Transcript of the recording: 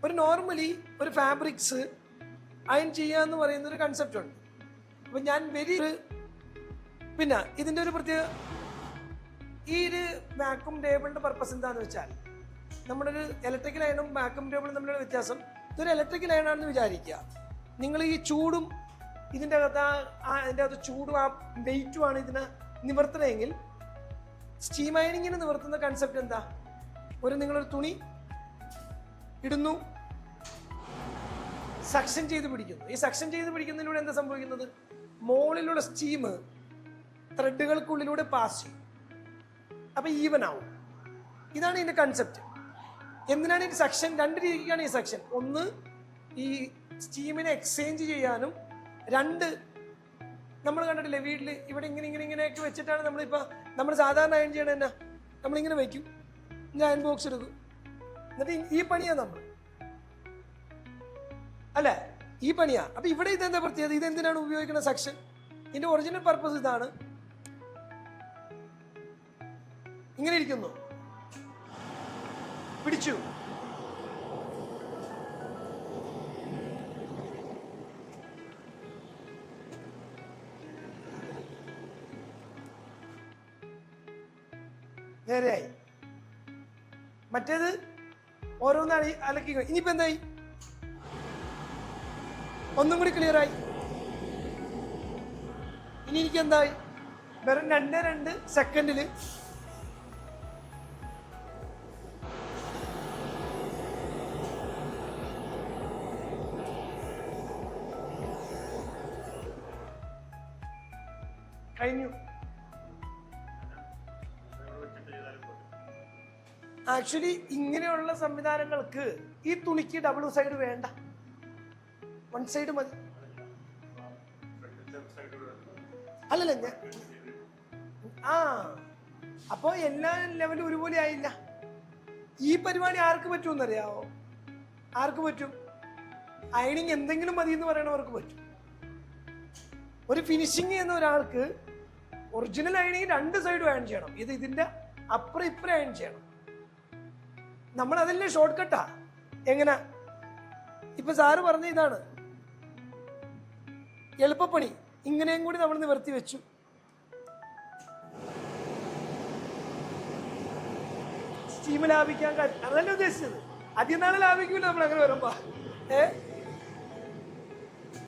ഒരു നോർമലി ഒരു fabrics iron ചെയ്യുക എന്ന് പറയുന്ന ഒരു കൺസെപ്റ്റ് ഉണ്ട്. അപ്പം ഞാൻ പിന്നെ ഇതിൻ്റെ ഒരു പ്രത്യേക ഈ ഒരു വാക്യൂം ടേബിളിൻ്റെ പർപ്പസ് എന്താണെന്ന് വെച്ചാൽ, നമ്മുടെ ഒരു ഇലക്ട്രിക്കൽ അയണും വാക്യൂം ടേബിളും തമ്മിലുള്ള വ്യത്യാസം, ഇതൊരു ഇലക്ട്രിക്കൽ അയണാണെന്ന് വിചാരിക്കുക. നിങ്ങൾ ഈ ചൂടും ഇതിൻ്റെ അകത്ത് അതിൻ്റെ അകത്ത് ചൂടും ആ വെയിറ്റുമാണ് ഇതിനെ നിവർത്തണമെങ്കിൽ, സ്റ്റീം അയണിങ്ങിന് നിവർത്തുന്ന കൺസെപ്റ്റ് എന്താ? നിങ്ങളൊരു തുണി ഇടുന്നു, സക്ഷൻ ചെയ്ത് പിടിക്കുന്നു. ഈ സക്ഷൻ ചെയ്ത് പിടിക്കുന്നതിലൂടെ എന്താ സംഭവിക്കുന്നത്? മുകളിലുള്ള സ്റ്റീം ത്രെഡുകൾക്കുള്ളിലൂടെ പാസ് ചെയ്യും, അപ്പൊ ഈവൻ ആവും. ഇതാണ് ഇതിന്റെ കൺസെപ്റ്റ്. എന്തിനാണ് ഈ സെക്ഷൻ? രണ്ട് രീതിക്കാണ് ഈ സെക്ഷൻ. ഒന്ന്, ഈ സ്റ്റീമിനെ എക്സ്ചേഞ്ച് ചെയ്യാനും, രണ്ട്, നമ്മൾ കണ്ടിട്ടില്ലേ വീട്ടിൽ ഇവിടെ ഇങ്ങനെയൊക്കെ വെച്ചിട്ടാണ് നമ്മൾ സാധാരണ അയൺ ചെയ്യണത്. തന്നെ നമ്മളിങ്ങനെ വയ്ക്കും, അയൺ ബോക്സ് എടുക്കും, എന്നിട്ട് ഈ പണിയാ നമ്മൾ, അല്ലേ? ഈ പണിയാ. അപ്പൊ ഇവിടെ ഇതെന്താ പ്രത്യേകത? ഇതെന്തിനാണ് ഉപയോഗിക്കുന്ന സെക്ഷൻ? ഇതിന്റെ ഒറിജിനൽ പർപ്പസ് ഇതാണ്. ഇങ്ങനെ ഇരിക്കുന്നു, പിടിച്ചു, നേരെയായി. മറ്റേത് ഓരോന്ന് അലക്കി. ഇനിയിപ്പോ എന്തായി? ഒന്നും കൂടി ക്ലിയർ ആയി. ഇനി എനിക്ക് എന്തായി? വെറും 2 സെക്കൻഡില് കഴിഞ്ഞു. ആക്ച്വലി ഇങ്ങനെയുള്ള സംവിധാനങ്ങൾക്ക് ഈ തുണിക്ക് ഡബിൾ സൈഡ് വേണ്ട, 1 സൈഡ് മതി. അല്ലല്ല, അപ്പൊ എല്ലാ ലെവലും ഒരുപോലെ ആയില്ല. ഈ പരിപാടി ആർക്ക് പറ്റുമെന്നറിയാവോ? ആർക്ക് പറ്റും? അയണിങ് എന്തെങ്കിലും മതി എന്ന് പറയണവർക്ക് പറ്റും. ഒരു ഫിനിഷിങ് ചെയ്യുന്ന ഒരാൾക്ക് ഒറിജിനൽ അയണിങ് 2 സൈഡും അയൺ ചെയ്യണം. ഇതിന്റെ അപ്പുറം ഇപ്പുറം അയൺ ചെയ്യണം. നമ്മൾ അതിലെ ഷോർട്ട് കട്ടാ. എങ്ങനെ? ഇപ്പൊ സാറ് പറഞ്ഞ ഇതാണ് എളുപ്പപ്പണി. ഇങ്ങനെയും കൂടി നമ്മൾ നിവർത്തി വെച്ചു. സ്റ്റീം ലാഭിക്കാൻ അതല്ല ഉദ്ദേശിച്ചത്. ആദ്യം നാളെ ലാഭിക്കൂല നമ്മൾ അങ്ങനെ വരുമ്പോ.